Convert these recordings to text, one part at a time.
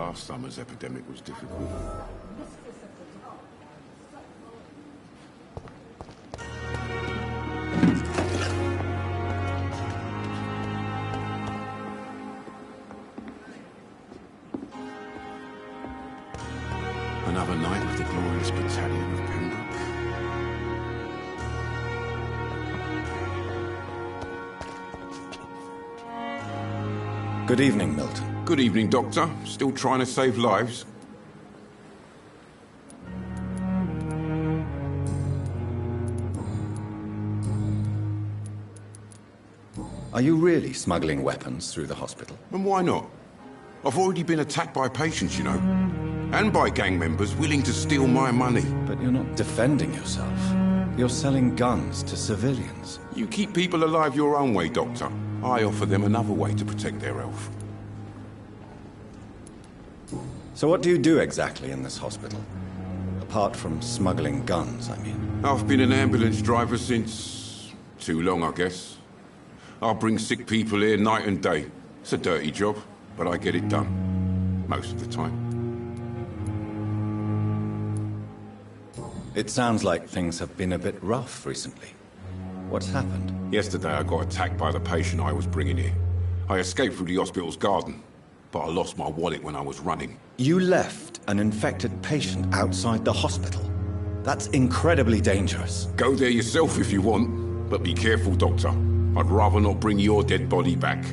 Last summer's epidemic was difficult. Another night with the glorious battalion of Pembroke. Good evening, Milton. Good evening, Doctor. Still trying to save lives? Are you really smuggling weapons through the hospital? And why not? I've already been attacked by patients, you know. And by gang members willing to steal my money. But you're not defending yourself. You're selling guns to civilians. You keep people alive your own way, Doctor. I offer them another way to protect their health. So what do you do exactly in this hospital? Apart from smuggling guns, I mean. I've been an ambulance driver since... too long, I guess. I bring sick people here night and day. It's a dirty job, but I get it done. Most of the time. It sounds like things have been a bit rough recently. What's happened? Yesterday I got attacked by the patient I was bringing here. I escaped through the hospital's garden, but I lost my wallet when I was running. You left an infected patient outside the hospital? That's incredibly dangerous. Go there yourself if you want, but be careful, Doctor. I'd rather not bring your dead body back.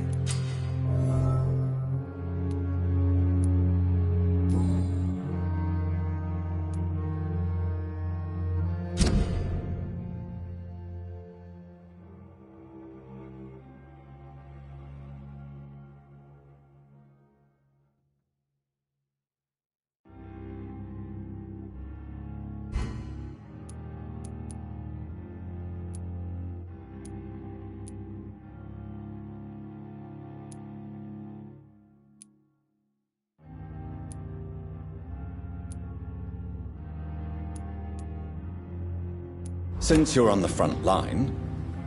Since you're on the front line,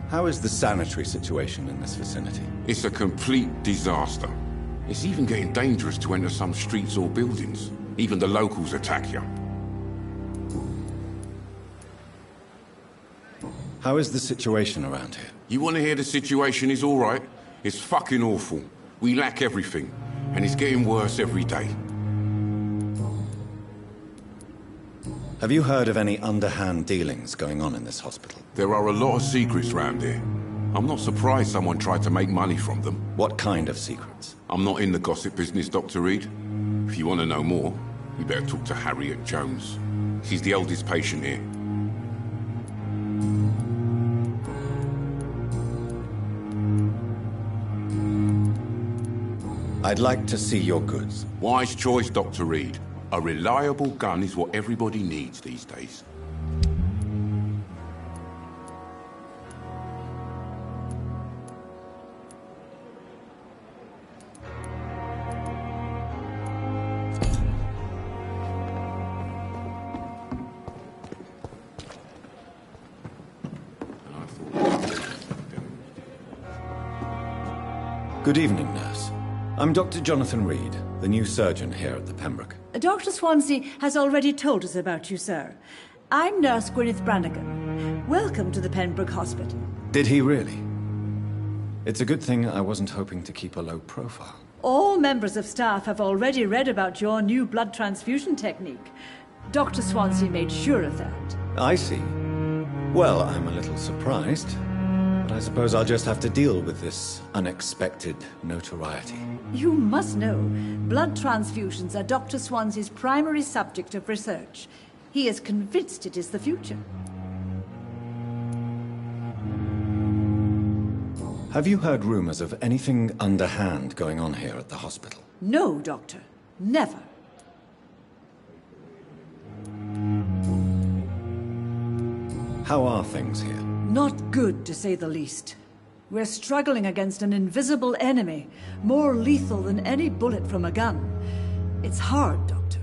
how is the sanitary situation in this vicinity? It's a complete disaster. It's even getting dangerous to enter some streets or buildings. Even the locals attack you. How is the situation around here? You want to hear the situation is all right? It's fucking awful. We lack everything, and it's getting worse every day. Have you heard of any underhand dealings going on in this hospital? There are a lot of secrets round here. I'm not surprised someone tried to make money from them. What kind of secrets? I'm not in the gossip business, Dr. Reed. If you want to know more, you better talk to Harriet Jones. She's the oldest patient here. I'd like to see your goods. Wise choice, Dr. Reed. A reliable gun is what everybody needs these days. Good evening, nurse. I'm Dr. Jonathan Reed, the new surgeon here at the Pembroke. Dr. Swansea has already told us about you, sir. I'm Nurse Gwyneth Brannigan. Welcome to the Pembroke Hospital. Did he really? It's a good thing I wasn't hoping to keep a low profile. All members of staff have already read about your new blood transfusion technique. Dr. Swansea made sure of that. I see. Well, I'm a little surprised, but I suppose I'll just have to deal with this unexpected notoriety. You must know, blood transfusions are Dr. Swansea's primary subject of research. He is convinced it is the future. Have you heard rumors of anything underhand going on here at the hospital? No, Doctor. Never. How are things here? Not good, to say the least. We're struggling against an invisible enemy, more lethal than any bullet from a gun. It's hard, Doctor.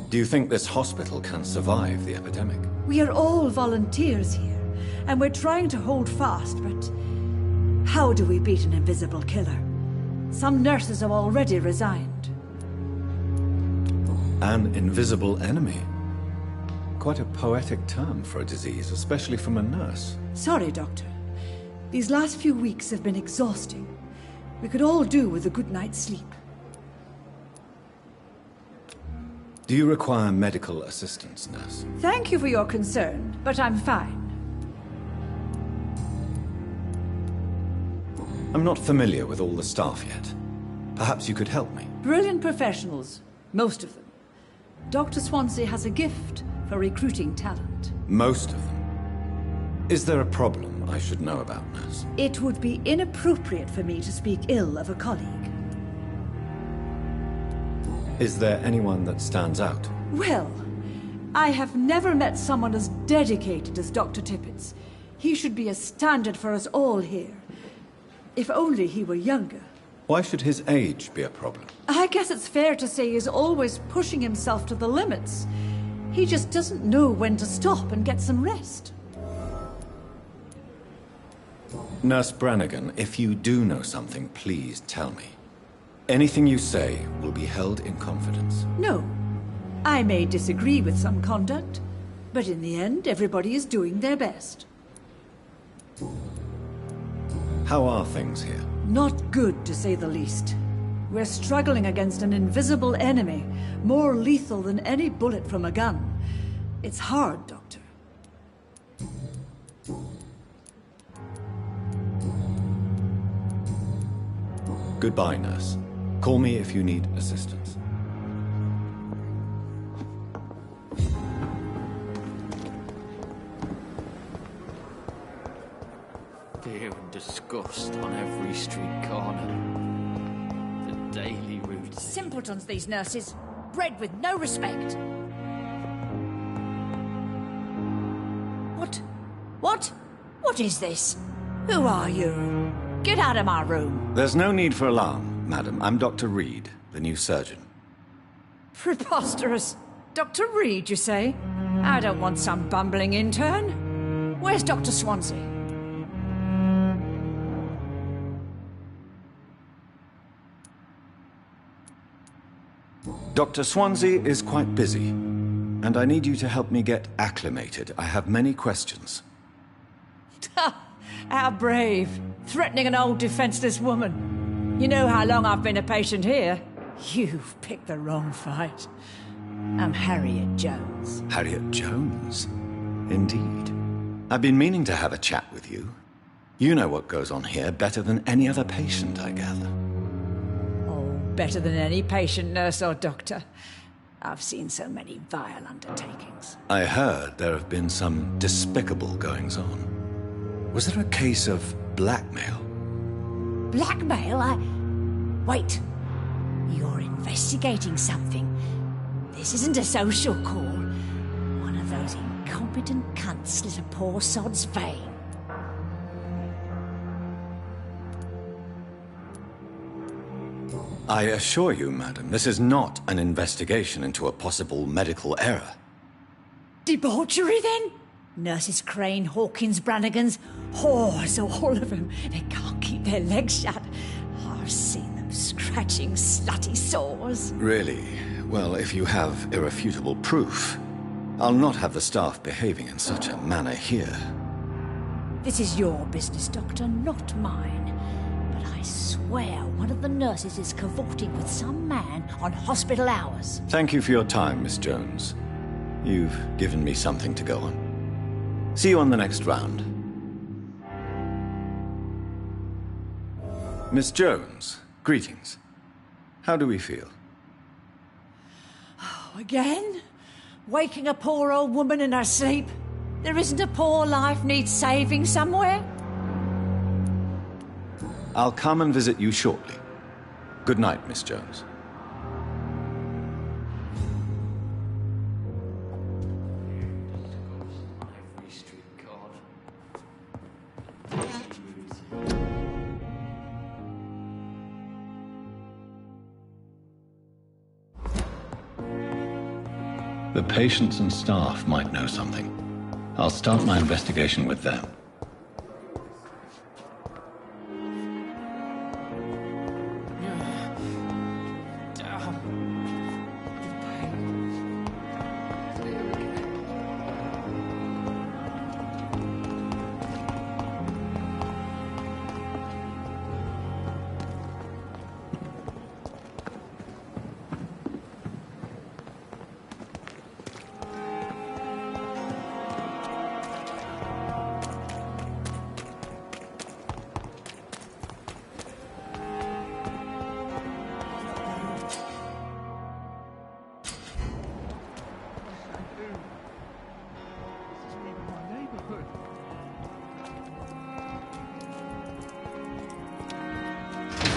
Do you think this hospital can survive the epidemic? We are all volunteers here, and we're trying to hold fast, but how do we beat an invisible killer? Some nurses have already resigned. An invisible enemy. Quite a poetic term for a disease, especially from a nurse. Sorry, Doctor. These last few weeks have been exhausting. We could all do with a good night's sleep. Do you require medical assistance, nurse? Thank you for your concern, but I'm fine. I'm not familiar with all the staff yet. Perhaps you could help me. Brilliant professionals, most of them. Dr. Swansea has a gift for recruiting talent. Most of them. Is there a problem I should know about, nurse? It would be inappropriate for me to speak ill of a colleague. Is there anyone that stands out? Well, I have never met someone as dedicated as Dr. Tippett's. He should be a standard for us all here. If only he were younger. Why should his age be a problem? I guess it's fair to say he's always pushing himself to the limits. He just doesn't know when to stop and get some rest. Nurse Brannigan, if you do know something, please tell me. Anything you say will be held in confidence. No. I may disagree with some conduct, but in the end, everybody is doing their best. How are things here? Not good, to say the least. We're struggling against an invisible enemy, more lethal than any bullet from a gun. It's hard, Doctor. Goodbye, nurse. Call me if you need assistance. Fear and disgust on every street corner. The daily routine. Simpletons, these nurses. Bred with no respect. What? What is this? Who are you? Get out of my room. There's no need for alarm, madam. I'm Dr. Reed, the new surgeon. Preposterous. Dr. Reed, you say? I don't want some bumbling intern. Where's Dr. Swansea? Dr. Swansea is quite busy, and I need you to help me get acclimated. I have many questions. How brave. Threatening an old defenseless woman. You know how long I've been a patient here? You've picked the wrong fight. I'm Harriet Jones. Harriet Jones? Indeed. I've been meaning to have a chat with you. You know what goes on here better than any other patient, I gather. Oh, better than any patient, nurse or doctor. I've seen so many vile undertakings. I heard there have been some despicable goings-on. Was there a case of blackmail? Blackmail? Wait. You're investigating something. This isn't a social call. One of those incompetent cunts slit a poor sod's vein. I assure you, madam, this is not an investigation into a possible medical error. Debauchery, then? Nurses Crane, Hawkins, Brannigans, whores, all of them. They can't keep their legs shut. I've seen them scratching slutty sores. Really? Well, if you have irrefutable proof, I'll not have the staff behaving in such a manner here. This is your business, Doctor, not mine. But I swear one of the nurses is cavorting with some man on hospital hours. Thank you for your time, Miss Jones. You've given me something to go on. See you on the next round. Miss Jones, greetings. How do we feel? Again? Waking a poor old woman in her sleep? There isn't a poor life needs saving somewhere? I'll come and visit you shortly. Good night, Miss Jones. Every street corner. The patients and staff might know something. I'll start my investigation with them.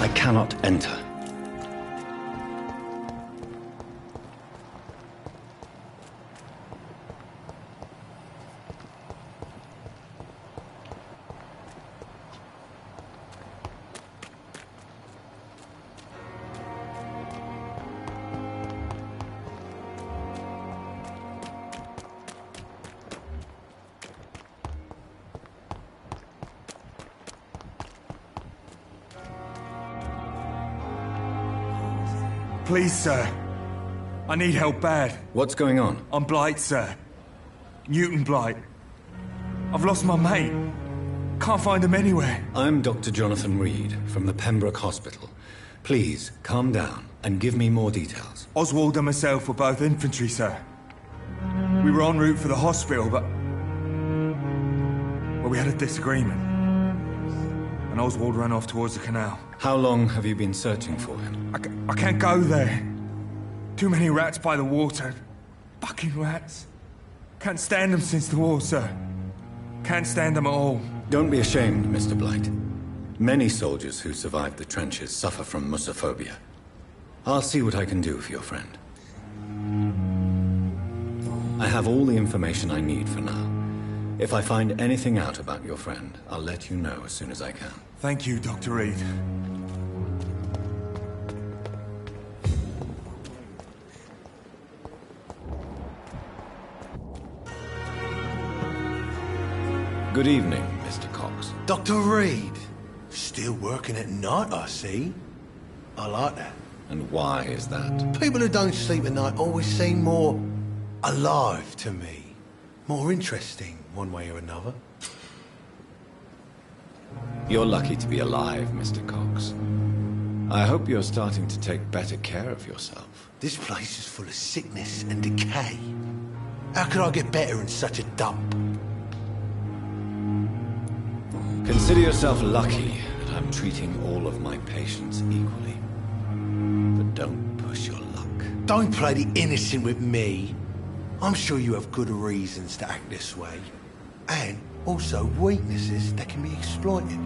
I cannot enter. Please, sir. I need help bad. What's going on? I'm Blight, sir. Newton Blight. I've lost my mate. Can't find him anywhere. I'm Dr. Jonathan Reed from the Pembroke Hospital. Please, calm down and give me more details. Oswald and myself were both infantry, sir. We were en route for the hospital, but we had a disagreement. And Oswald ran off towards the canal. How long have you been searching for him? I can't go there. Too many rats by the water. Fucking rats. Can't stand them since the war, sir. Can't stand them at all. Don't be ashamed, Mr. Blight. Many soldiers who survived the trenches suffer from musophobia. I'll see what I can do for your friend. I have all the information I need for now. If I find anything out about your friend, I'll let you know as soon as I can. Thank you, Dr. Reed. Good evening, Mr. Cox. Dr. Reed. Still working at night, I see. I like that. And why is that? People who don't sleep at night always seem more alive to me. More interesting, one way or another. You're lucky to be alive, Mr. Cox. I hope you're starting to take better care of yourself. This place is full of sickness and decay. How could I get better in such a dump? Consider yourself lucky that I'm treating all of my patients equally. But don't push your luck. Don't play the innocent with me. I'm sure you have good reasons to act this way. And also weaknesses that can be exploited.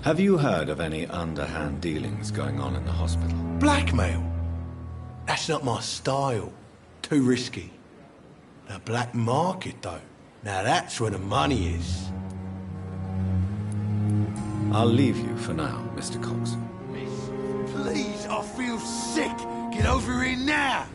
Have you heard of any underhand dealings going on in the hospital? Blackmail? That's not my style. Too risky. The black market, though. Now that's where the money is. I'll leave you for now, Mr. Cox. Please, I feel sick. Get over here now.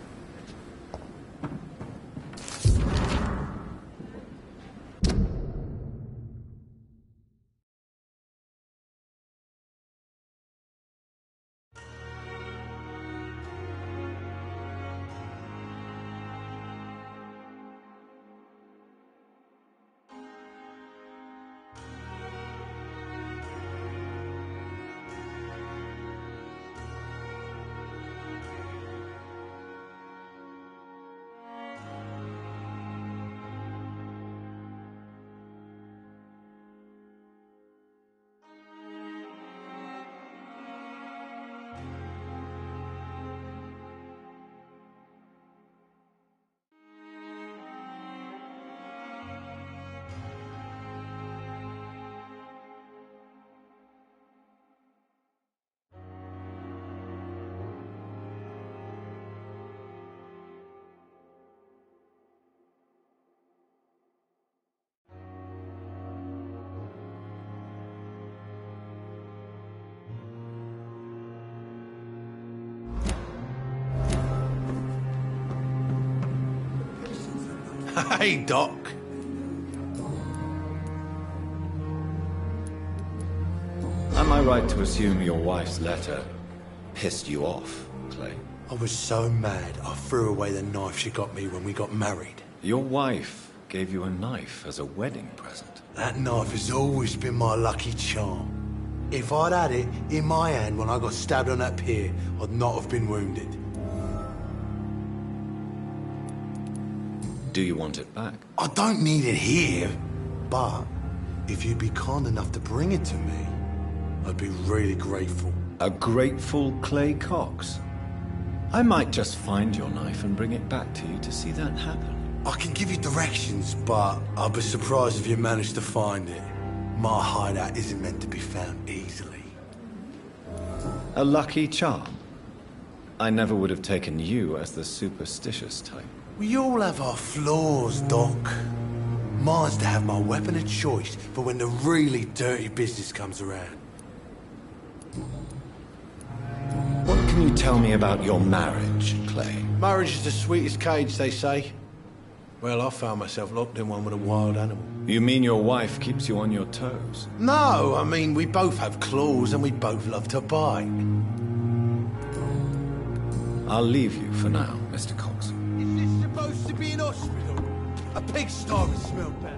Hey, Doc. Am I right to assume your wife's letter pissed you off, Clay? I was so mad, I threw away the knife she got me when we got married. Your wife gave you a knife as a wedding present. That knife has always been my lucky charm. If I'd had it in my hand when I got stabbed on that pier, I'd not have been wounded. Do you want it back? I don't need it here, but if you'd be kind enough to bring it to me, I'd be really grateful. A grateful Clay Cox? I might just find your knife and bring it back to you to see that happen. I can give you directions, but I'd be surprised if you managed to find it. My hideout isn't meant to be found easily. A lucky charm? I never would have taken you as the superstitious type. We all have our flaws, Doc. Mine's to have my weapon of choice for when the really dirty business comes around. What can you tell me about your marriage, Clay? Marriage is the sweetest cage, they say. Well, I found myself locked in one with a wild animal. You mean your wife keeps you on your toes? No, I mean, we both have claws and we both love to bite. I'll leave you for now, Mr. Cox. Is this supposed to be an hospital? A pigsty would smell better.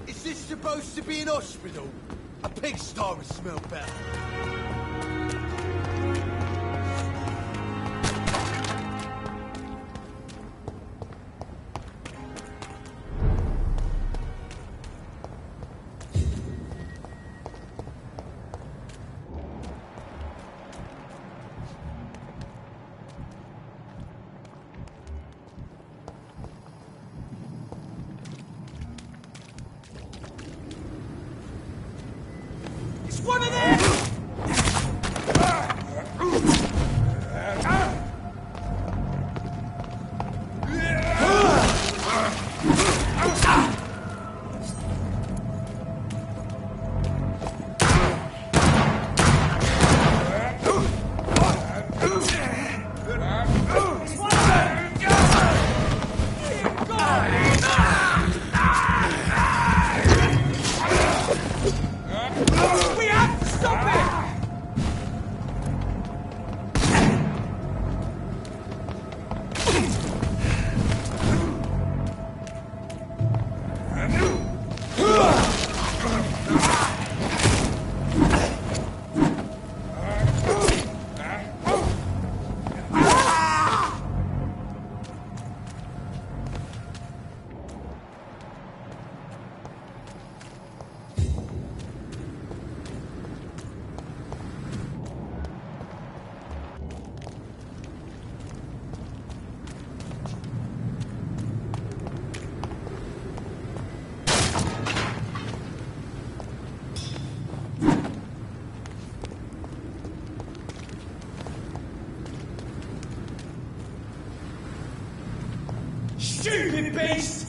Is this supposed to be an hospital? A pigsty would smell better. One of them! Stupid beast!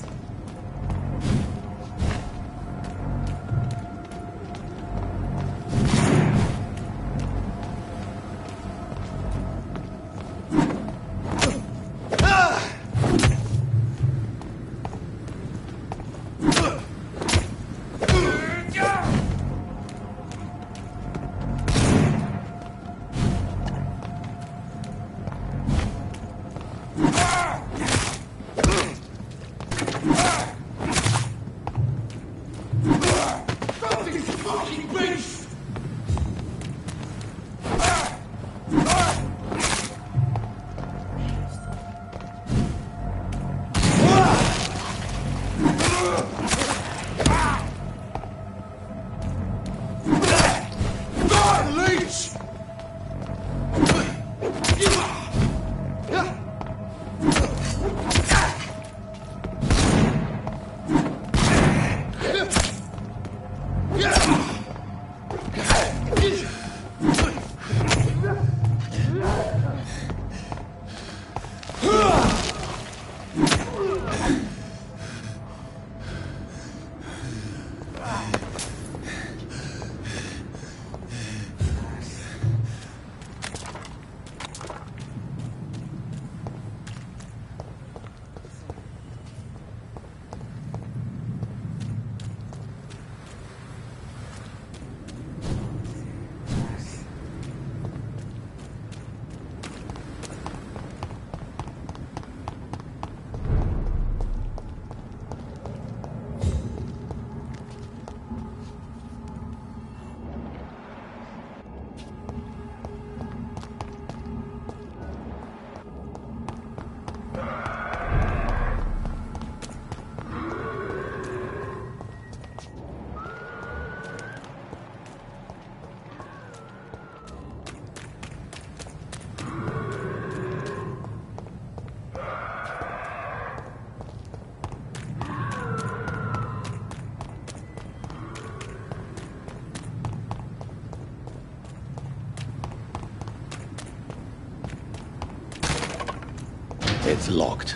It's locked.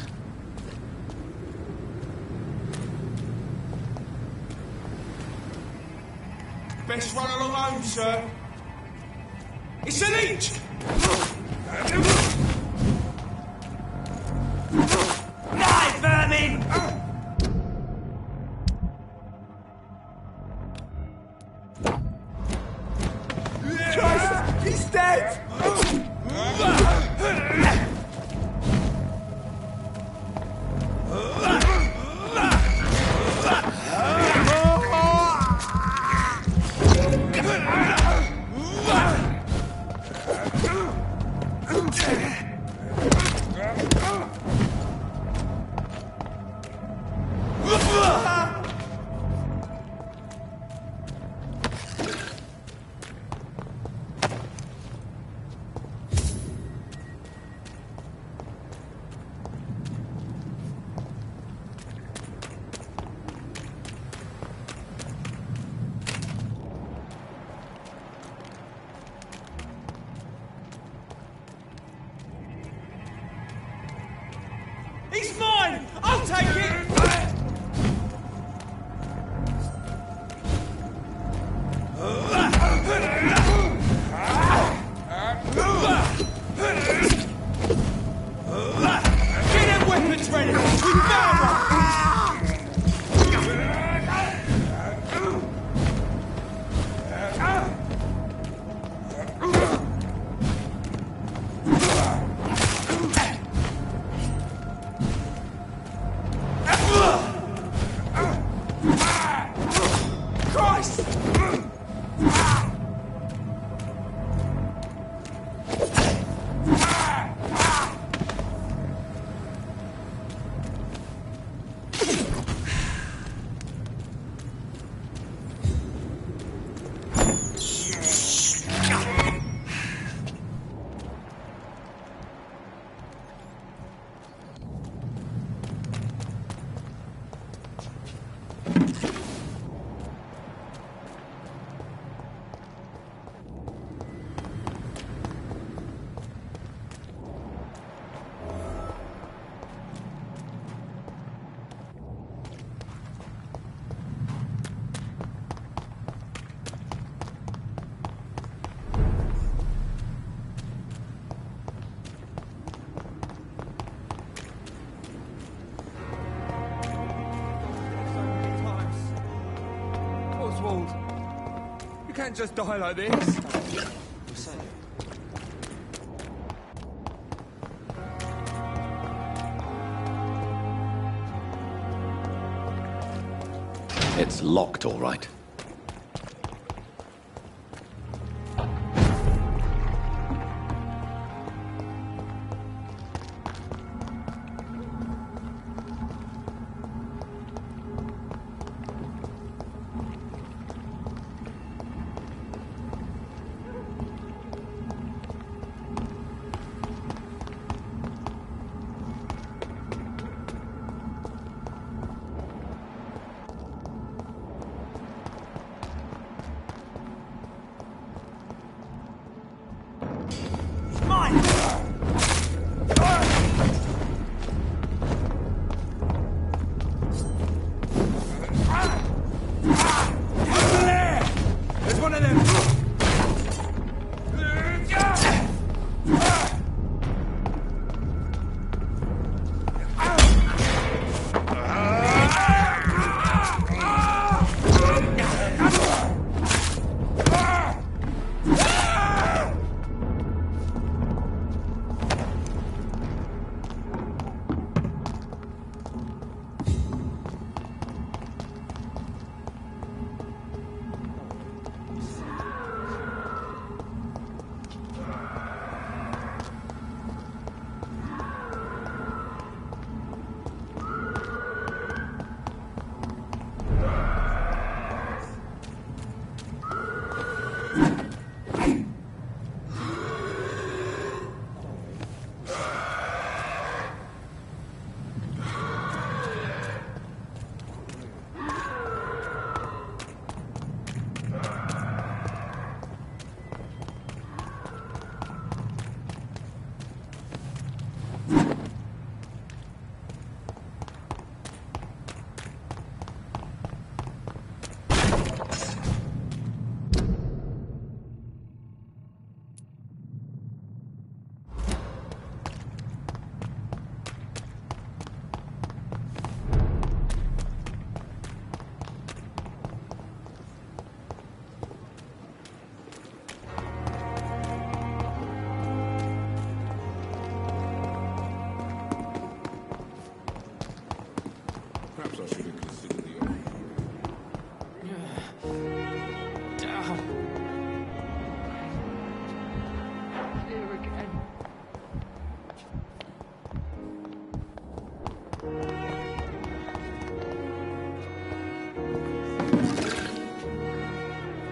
Best run along home, sir. It's a leech! Die, vermin! Christ, he's dead! He's mine! I'll take it! Get them weapons ready! We found one! You can't just die like this. It's locked, all right.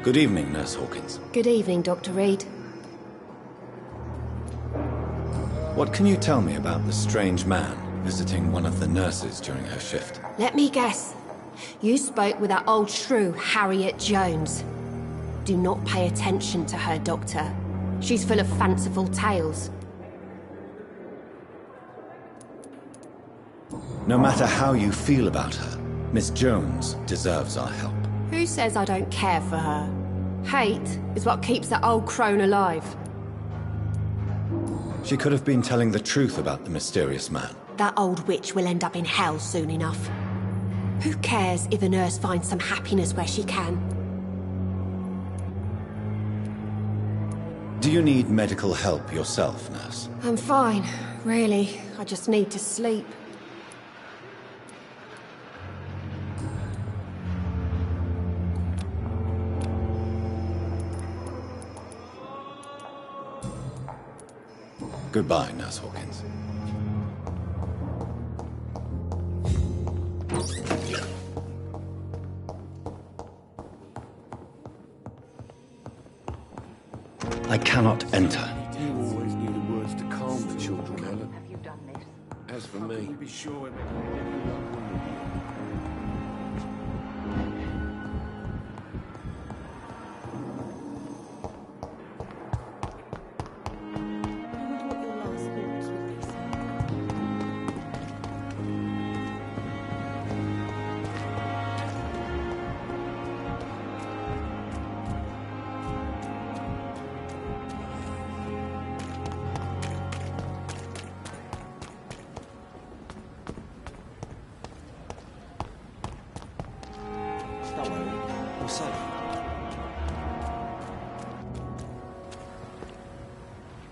Good evening, Nurse Hawkins. Good evening, Dr. Reed. What can you tell me about the strange man visiting one of the nurses during her shift? Let me guess. You spoke with that old shrew, Harriet Jones. Do not pay attention to her, Doctor. She's full of fanciful tales. No matter how you feel about her, Miss Jones deserves our help. Who says I don't care for her? Hate is what keeps that old crone alive. She could have been telling the truth about the mysterious man. That old witch will end up in hell soon enough. Who cares if a nurse finds some happiness where she can? Do you need medical help yourself, nurse? I'm fine, really. I just need to sleep. Goodbye, Nurse Hawkins. I cannot enter. You always knew the words to calm the children, Helen. Have you done this? As for me, Be sure it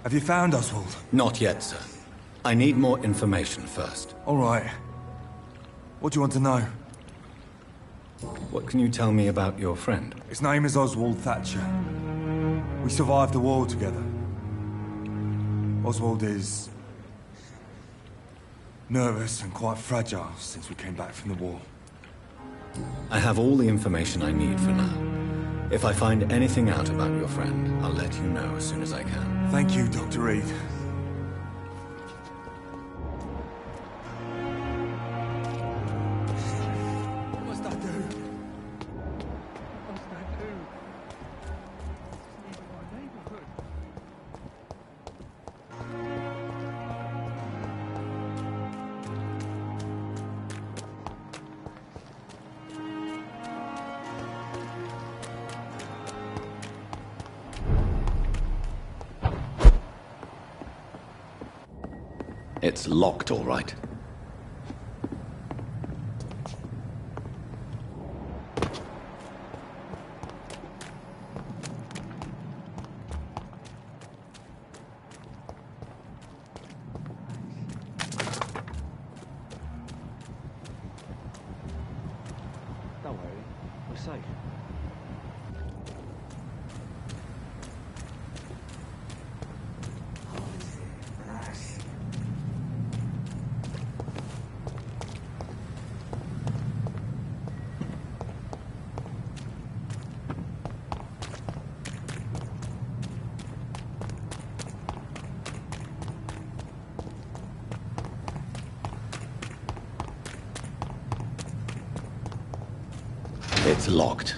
Have you found Oswald? Not yet, sir. I need more information first. All right. What do you want to know? What can you tell me about your friend? His name is Oswald Thatcher. We survived the war together. Oswald is nervous and quite fragile since we came back from the war. I have all the information I need for now. If I find anything out about your friend, I'll let you know as soon as I can. Thank you, Dr. Reed. What's that do? What's that do? My neighborhood. It's locked, all right. Don't worry, we're safe. It's locked.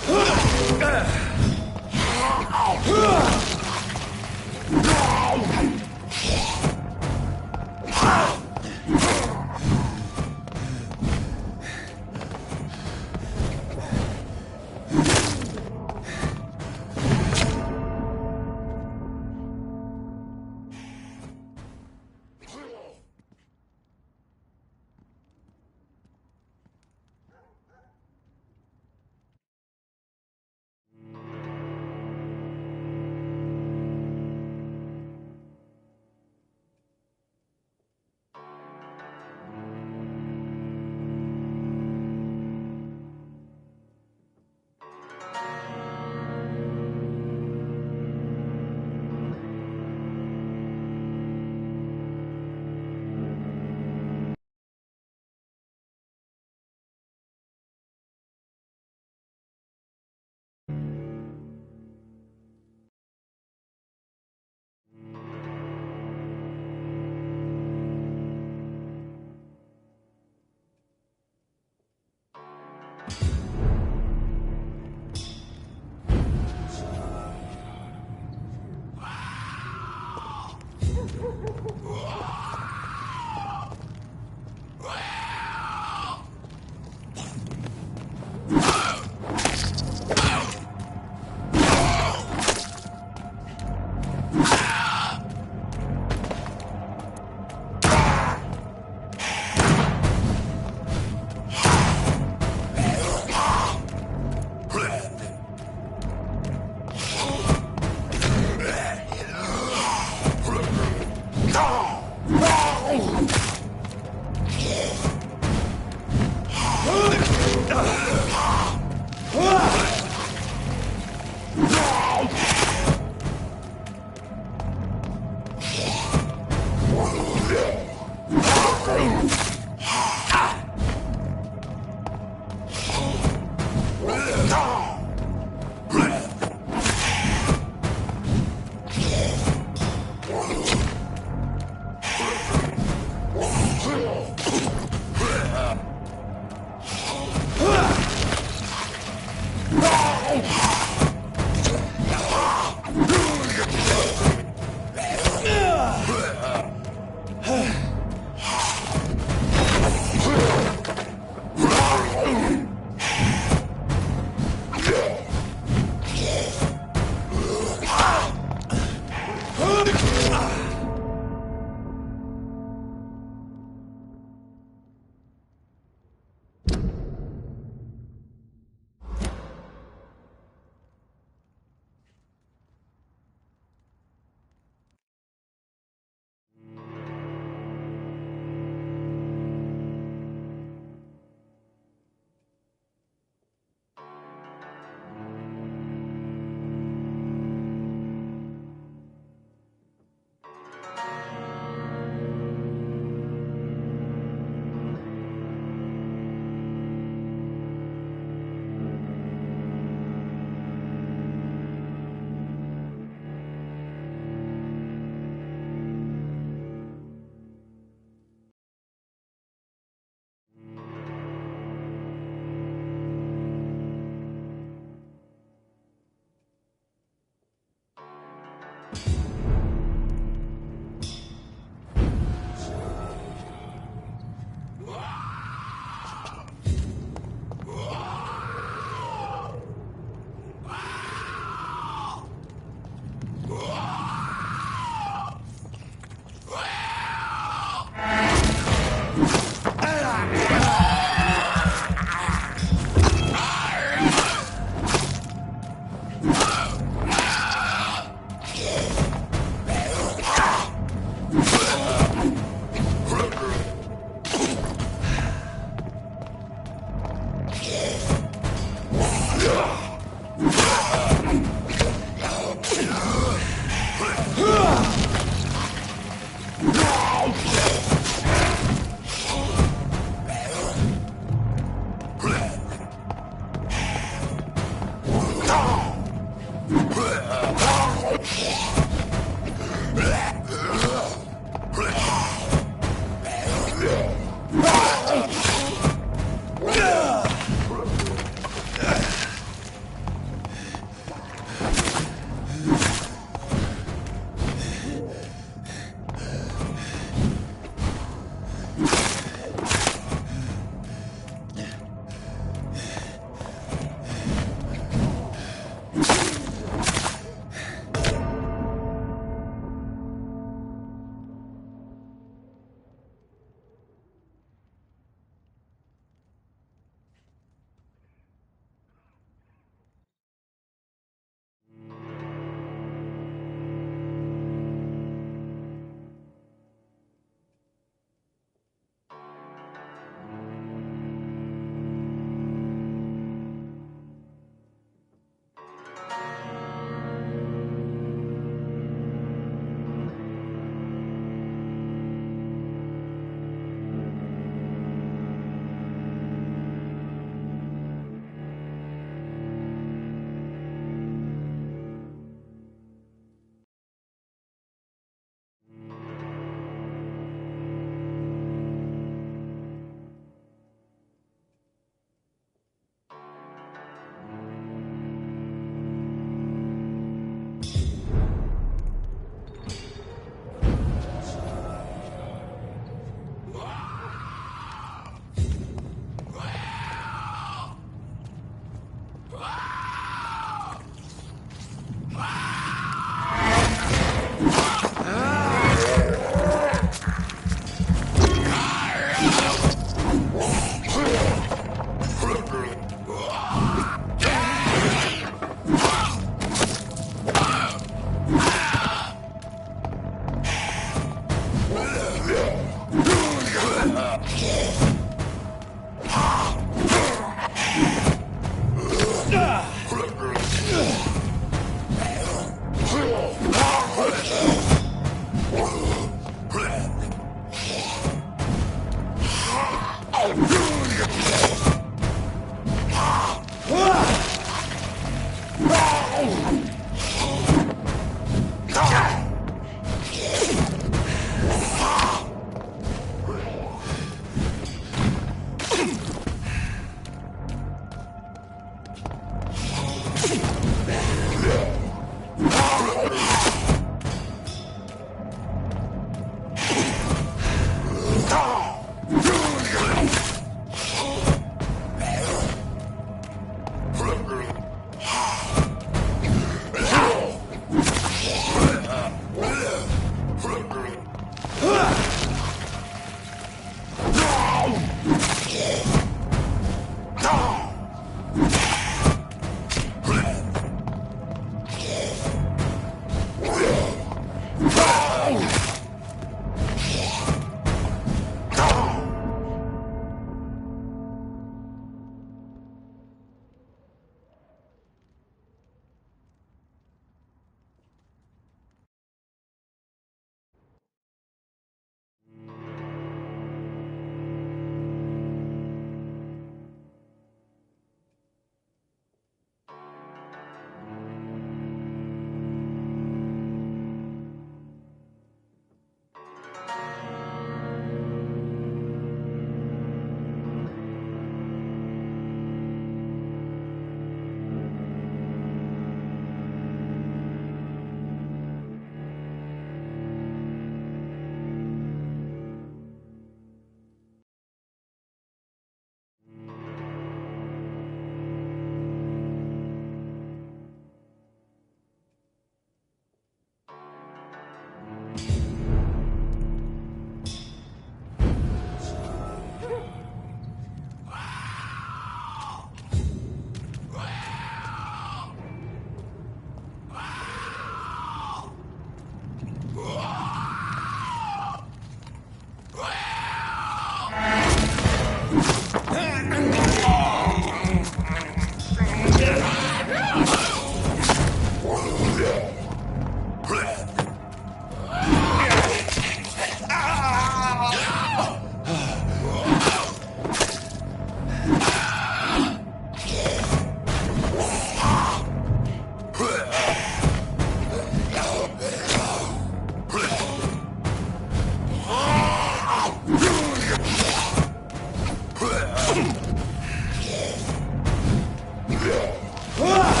Ah!